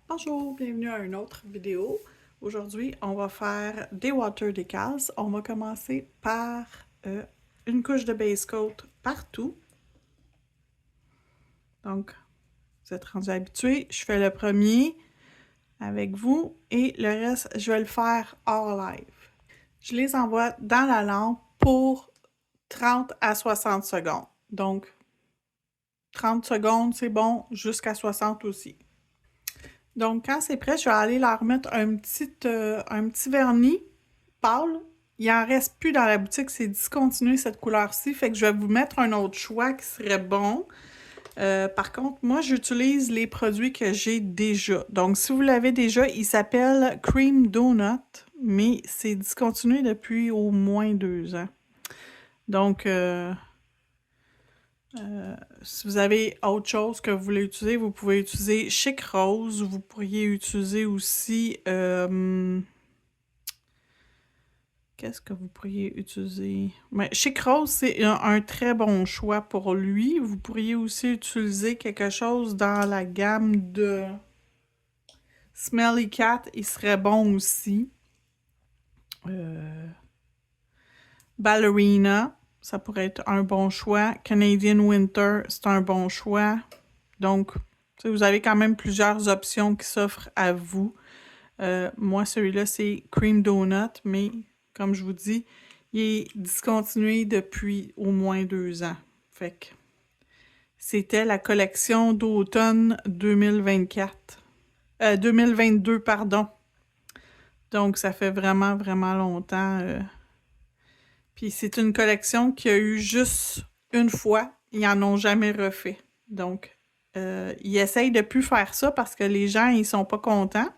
Bonjour, bienvenue à une autre vidéo. Aujourd'hui, on va faire des water decals. On va commencer par une couche de base coat partout. Donc, vous êtes rendus habitués. Je fais le premier avec vous et le reste, je vais le faire hors live. Je les envoie dans la lampe pour 30 à 60 secondes. Donc, 30 secondes, c'est bon, jusqu'à 60 aussi. Donc, quand c'est prêt, je vais aller leur mettre un petit vernis pâle. Il en reste plus dans la boutique, c'est discontinué cette couleur-ci. Fait que je vais vous mettre un autre choix qui serait bon. Par contre, moi, j'utilise les produits que j'ai déjà. Donc, si vous l'avez déjà, il s'appelle Cream Donut, mais c'est discontinué depuis au moins 2 ans. Donc, si vous avez autre chose que vous voulez utiliser, vous pouvez utiliser Chic Rose. Vous pourriez utiliser aussi... qu'est-ce que vous pourriez utiliser? Mais Chic Rose, c'est un très bon choix pour lui. Vous pourriez aussi utiliser quelque chose dans la gamme de Smelly Cat. Il serait bon aussi. Ballerina, ça pourrait être un bon choix. Canadian Winter, c'est un bon choix. Donc, vous avez quand même plusieurs options qui s'offrent à vous. Moi, celui-là, c'est Cream Donut, mais comme je vous dis, il est discontinué depuis au moins 2 ans. Fait que c'était la collection d'automne 2024. 2022, pardon. Donc, ça fait vraiment, vraiment longtemps. Puis c'est une collection qu'il y a eu juste une fois. Ils n'en ont jamais refait. Donc, ils essayent de plus faire ça parce que les gens, ils sont pas contents.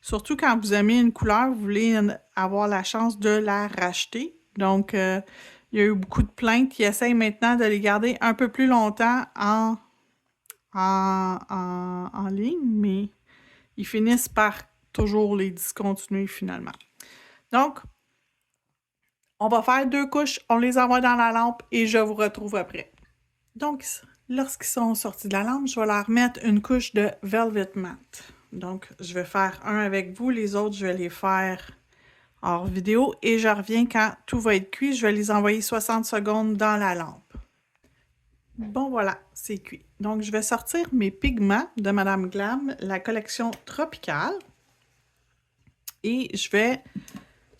Surtout quand vous aimez une couleur, vous voulez avoir la chance de la racheter. Donc, il y a eu beaucoup de plaintes. Ils essayent maintenant de les garder un peu plus longtemps en ligne, mais ils finissent par toujours les discontinuer finalement. Donc, on va faire 2 couches, on les envoie dans la lampe et je vous retrouve après. Donc, lorsqu'ils sont sortis de la lampe, je vais leur mettre une couche de Velvet Matte. Donc, je vais faire un avec vous, les autres, je vais les faire hors vidéo et je reviens quand tout va être cuit. Je vais les envoyer 60 secondes dans la lampe. Bon, voilà, c'est cuit. Donc, je vais sortir mes pigments de Madame Glam, la collection tropicale. Et je vais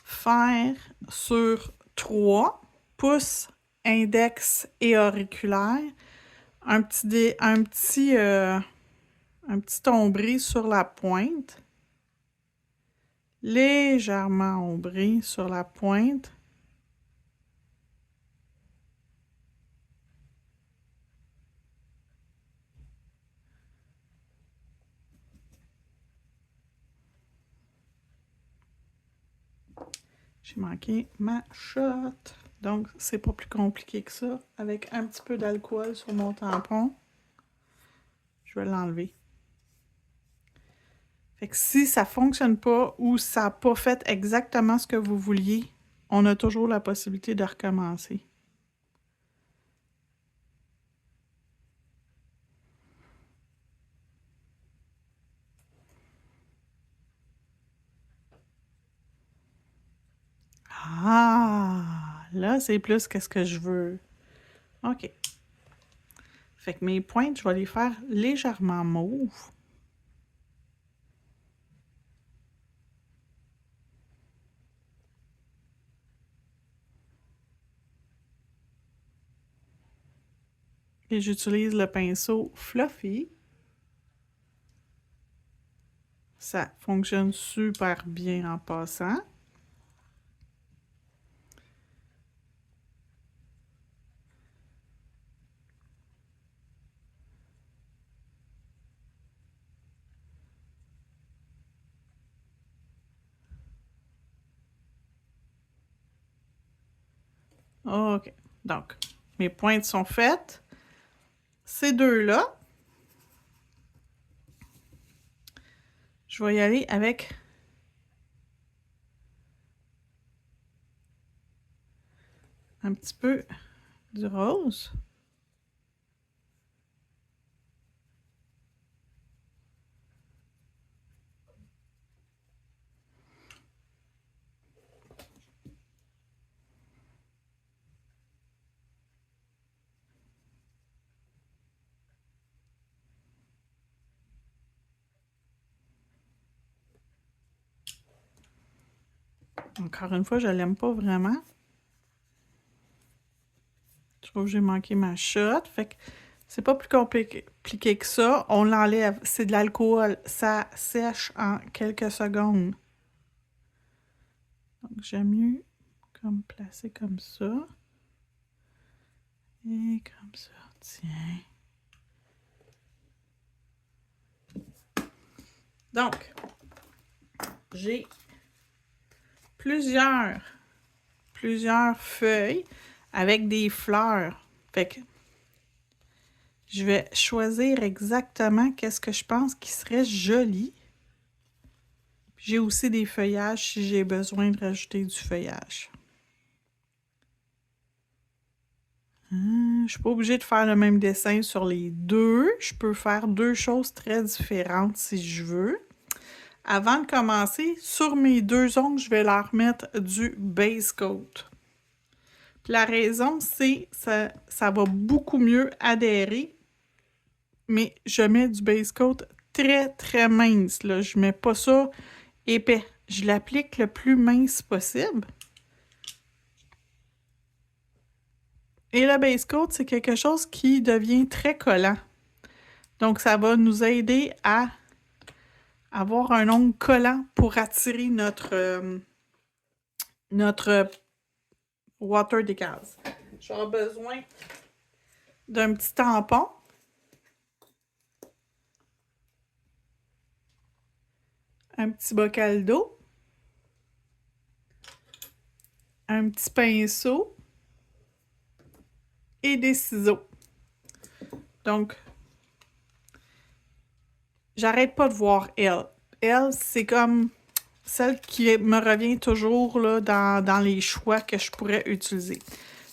faire sur 3 pouces index et auriculaire un petit ombré sur la pointe, légèrement ombré sur la pointe. J'ai manqué ma shot. Donc, c'est pas plus compliqué que ça. Avec un petit peu d'alcool sur mon tampon, je vais l'enlever. Fait que si ça fonctionne pas ou ça n'a pas fait exactement ce que vous vouliez, on a toujours la possibilité de recommencer. Ah! Là, c'est plus qu'est-ce que je veux. OK. Fait que mes pointes, je vais les faire légèrement mauve. Et j'utilise le pinceau Fluffy. Ça fonctionne super bien en passant. OK. Donc, mes pointes sont faites. Ces deux-là, je vais y aller avec un petit peu du rose. Encore une fois, je l'aime pas vraiment. Je trouve que j'ai manqué ma shot. Fait que c'est pas plus compliqué que ça. On l'enlève. C'est de l'alcool. Ça sèche en quelques secondes. Donc, j'aime mieux comme placer comme ça. Et comme ça. Tiens. Donc, j'ai plusieurs feuilles avec des fleurs. Fait que je vais choisir exactement qu'est-ce que je pense qui serait joli. J'ai aussi des feuillages si j'ai besoin de rajouter du feuillage. Je ne suis pas obligée de faire le même dessin sur les deux. Je peux faire deux choses très différentes si je veux. Avant de commencer, sur mes deux ongles, je vais leur mettre du base coat. Puis la raison, c'est que ça va beaucoup mieux adhérer, mais je mets du base coat très, très mince. Là. Je ne mets pas ça épais. Je l'applique le plus mince possible. Et le base coat, c'est quelque chose qui devient très collant. Donc, ça va nous aider à avoir un ongle collant pour attirer notre water decals. Je vais avoir besoin d'un petit tampon. Un petit bocal d'eau. Un petit pinceau. Et des ciseaux. Donc, j'arrête pas de voir elle. Elle, c'est comme celle qui me revient toujours là, dans les choix que je pourrais utiliser.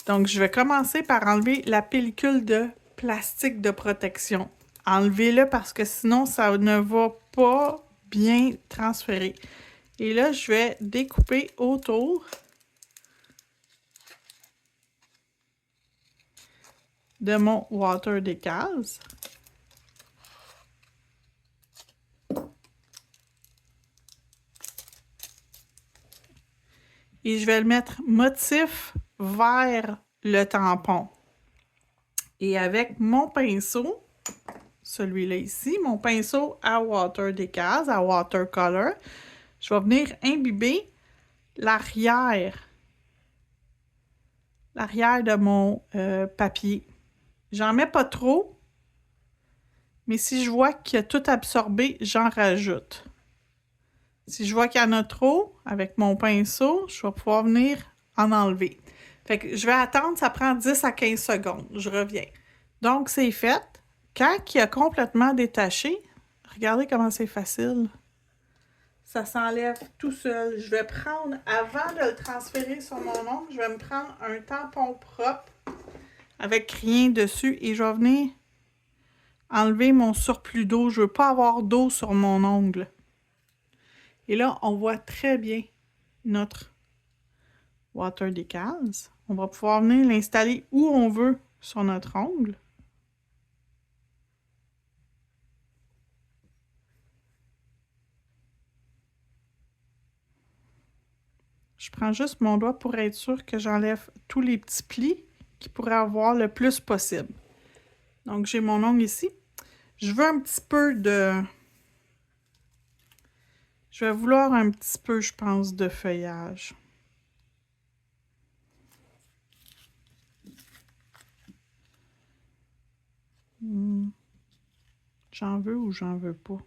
Donc, je vais commencer par enlever la pellicule de plastique de protection. Enlevez-le parce que sinon, ça ne va pas bien transférer. Et là, je vais découper autour de mon water decals. Et je vais le mettre motif vers le tampon. Et avec mon pinceau, celui-là ici, mon pinceau à water decals, à watercolor, je vais venir imbiber l'arrière de mon papier. J'en mets pas trop, mais si je vois qu'il a tout absorbé, j'en rajoute. Si je vois qu'il y en a trop, avec mon pinceau, je vais pouvoir venir en enlever. Fait que je vais attendre, ça prend 10 à 15 secondes. Je reviens. Donc, c'est fait. Quand il a complètement détaché, regardez comment c'est facile. Ça s'enlève tout seul. Je vais prendre, avant de le transférer sur mon ongle, je vais me prendre un tampon propre avec rien dessus et je vais venir enlever mon surplus d'eau. Je ne veux pas avoir d'eau sur mon ongle. Et là, on voit très bien notre water decals. On va pouvoir venir l'installer où on veut sur notre ongle. Je prends juste mon doigt pour être sûr que j'enlève tous les petits plis qu'il pourrait avoir le plus possible. Donc, j'ai mon ongle ici. Je veux un petit peu de... Je vais vouloir un petit peu, je pense, de feuillage. J'en veux ou j'en veux pas?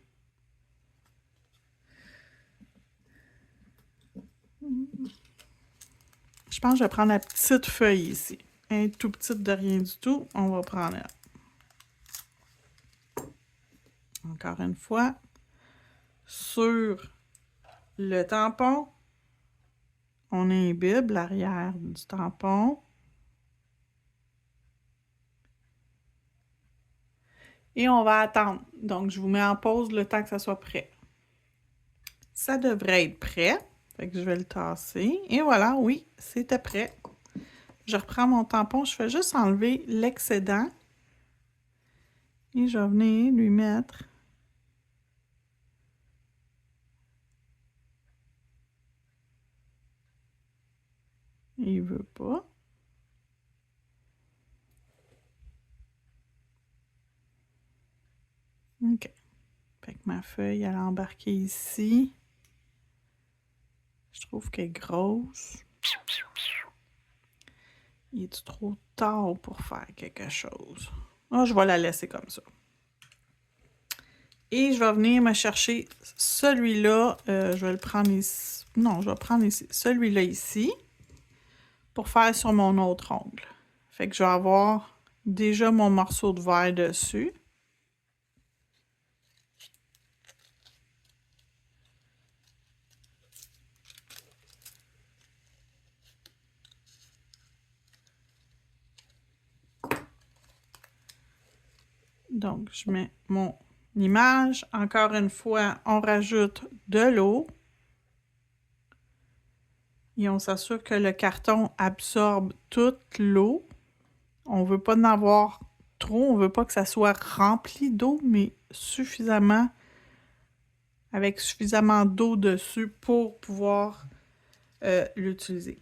Je pense que je vais prendre la petite feuille ici. Un tout petite de rien du tout. On va prendre elle. Encore une fois, sur le tampon, on imbibe l'arrière du tampon. Et on va attendre. Donc, je vous mets en pause le temps que ça soit prêt. Ça devrait être prêt. Fait que je vais le tasser. Et voilà, oui, c'était prêt. Je reprends mon tampon. Je fais juste enlever l'excédent. Et je vais venir lui mettre Il veut pas. OK. Fait que ma feuille, elle a embarqué ici. Je trouve qu'elle est grosse. Il est trop tard pour faire quelque chose? Ah, je vais la laisser comme ça. Et je vais venir me chercher celui-là. Je vais le prendre ici. Non, je vais prendre ici. Celui-là ici. Pour faire sur mon autre ongle. Fait que je vais avoir déjà mon morceau de verre dessus. Donc, je mets mon image. Encore une fois, on rajoute de l'eau. Et on s'assure que le carton absorbe toute l'eau. On ne veut pas en avoir trop. On ne veut pas que ça soit rempli d'eau, mais suffisamment, avec suffisamment d'eau dessus pour pouvoir l'utiliser.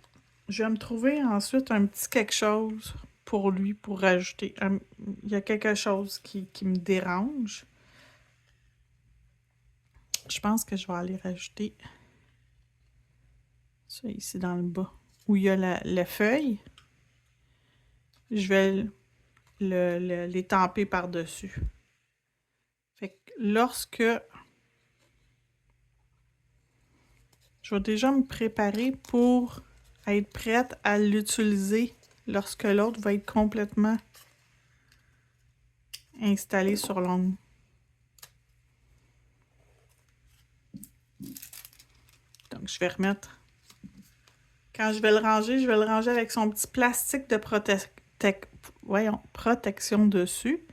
Je vais me trouver ensuite un petit quelque chose pour lui, pour rajouter. Il y a quelque chose qui me dérange. Je pense que je vais aller rajouter ça ici dans le bas, où il y a la feuille. Je vais l'étamper par-dessus. Fait que lorsque je vais déjà me préparer pour être prête à l'utiliser lorsque l'autre va être complètement installé sur l'ongle. Donc, je vais remettre. Quand je vais le ranger avec son petit plastique de protection dessus.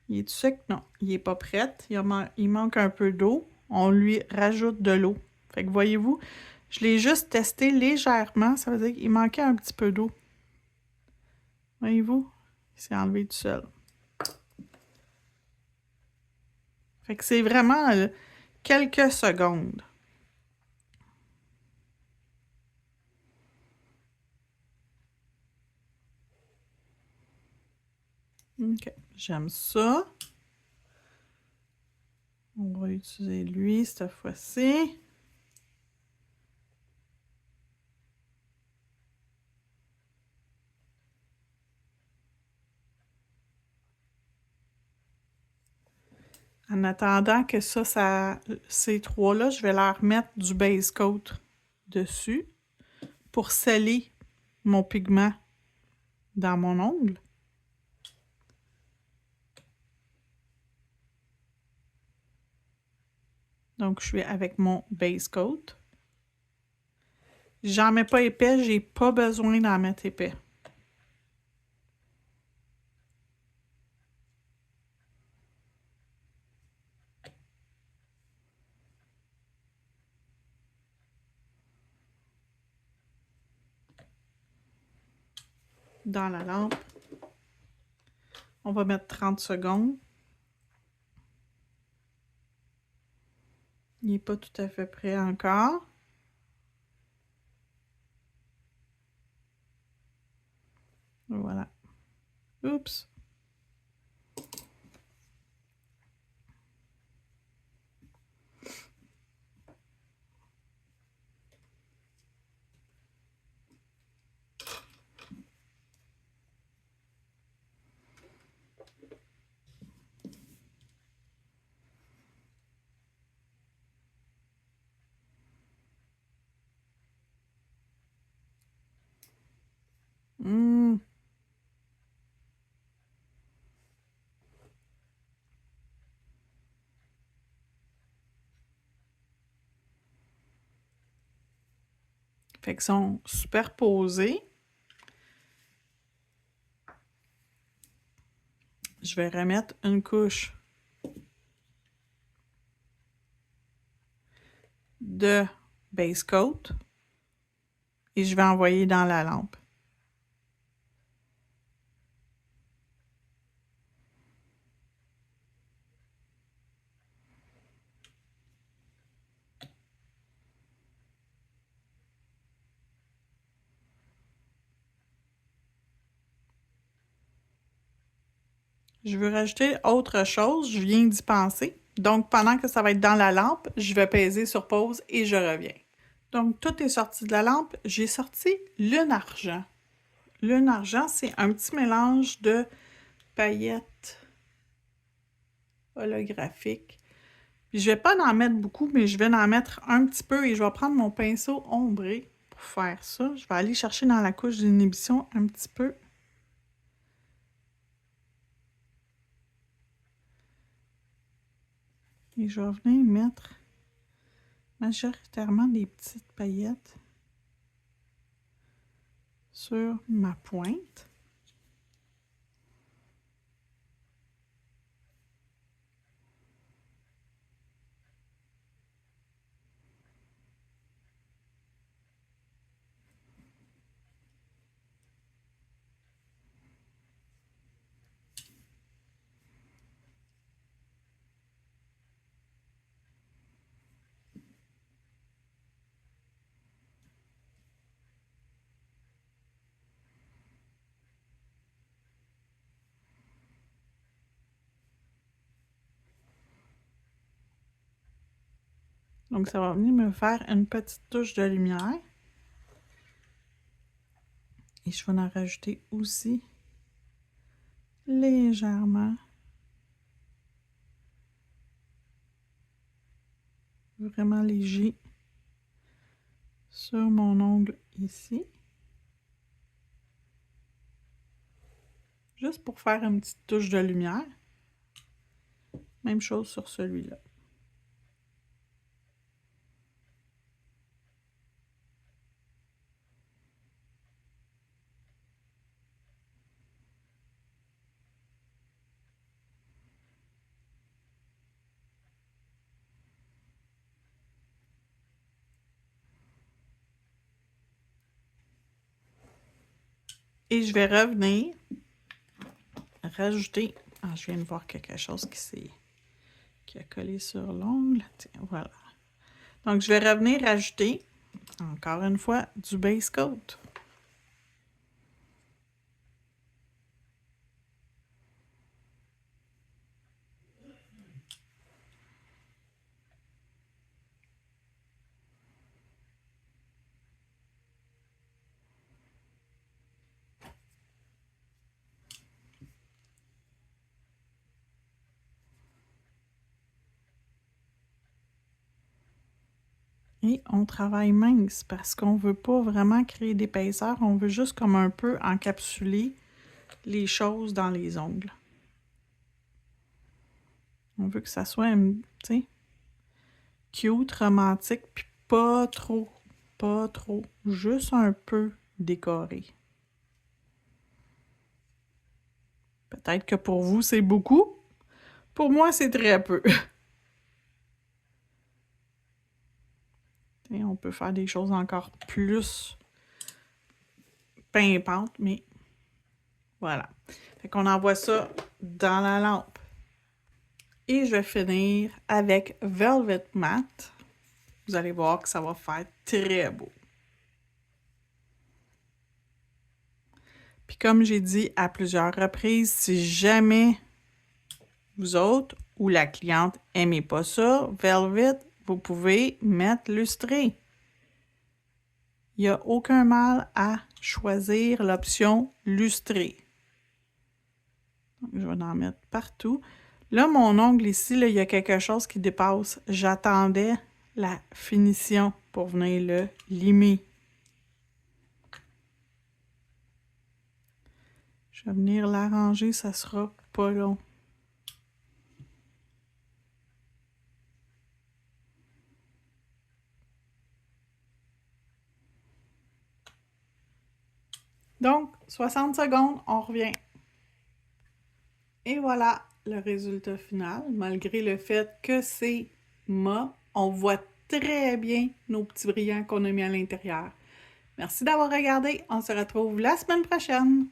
Il est sec? Non, il n'est pas prêt. Il manque un peu d'eau. On lui rajoute de l'eau. Fait que voyez-vous, je l'ai juste testé légèrement. Ça veut dire qu'il manquait un petit peu d'eau. Voyez-vous? Il s'est enlevé tout seul. Fait que c'est vraiment quelques secondes. OK. J'aime ça. On va utiliser lui cette fois-ci. En attendant que ces trois-là, je vais leur mettre du base coat dessus pour sceller mon pigment dans mon ongle. Donc, je suis avec mon base coat. J'en mets pas épais, j'ai pas besoin d'en mettre épais. Dans la lampe. On va mettre 30 secondes. Il n'est pas tout à fait prêt encore. Voilà. Oups. Fait qu'ils sont superposés. Je vais remettre une couche de base coat et je vais envoyer dans la lampe. Je veux rajouter autre chose, je viens d'y penser. Donc, pendant que ça va être dans la lampe, je vais peser sur pause et je reviens. Donc, tout est sorti de la lampe. J'ai sorti lune argent. Lune argent, c'est un petit mélange de paillettes holographiques. Puis, je vais pas en mettre beaucoup, mais je vais en mettre un petit peu et je vais prendre mon pinceau ombré pour faire ça. Je vais aller chercher dans la couche d'inhibition un petit peu. Et je vais venir mettre majoritairement des petites paillettes sur ma pointe. Donc, ça va venir me faire une petite touche de lumière. Et je vais en rajouter aussi légèrement. Vraiment léger sur mon ongle ici. Juste pour faire une petite touche de lumière. Même chose sur celui-là. Et je vais revenir rajouter. Ah, je viens de voir quelque chose qui a collé sur l'ongle. Tiens, voilà. Donc, je vais revenir rajouter, encore une fois, du base coat. Et on travaille mince parce qu'on ne veut pas vraiment créer d'épaisseur. On veut juste comme un peu encapsuler les choses dans les ongles. On veut que ça soit, tu sais, cute, romantique, puis pas trop, juste un peu décoré. Peut-être que pour vous, c'est beaucoup. Pour moi, c'est très peu. Et on peut faire des choses encore plus pimpantes, mais voilà. Fait qu'on envoie ça dans la lampe. Et je vais finir avec Velvet Matte. Vous allez voir que ça va faire très beau. Puis comme j'ai dit à plusieurs reprises, si jamais vous autres ou la cliente n'aimez pas ça, Velvet, vous pouvez mettre lustré. Il n'y a aucun mal à choisir l'option lustré. Donc, je vais en mettre partout. Là, mon ongle ici, là, il y a quelque chose qui dépasse. J'attendais la finition pour venir le limer. Je vais venir l'arranger, ça sera pas long. Donc, 60 secondes, on revient. Et voilà le résultat final. Malgré le fait que c'est mat, on voit très bien nos petits brillants qu'on a mis à l'intérieur. Merci d'avoir regardé. On se retrouve la semaine prochaine.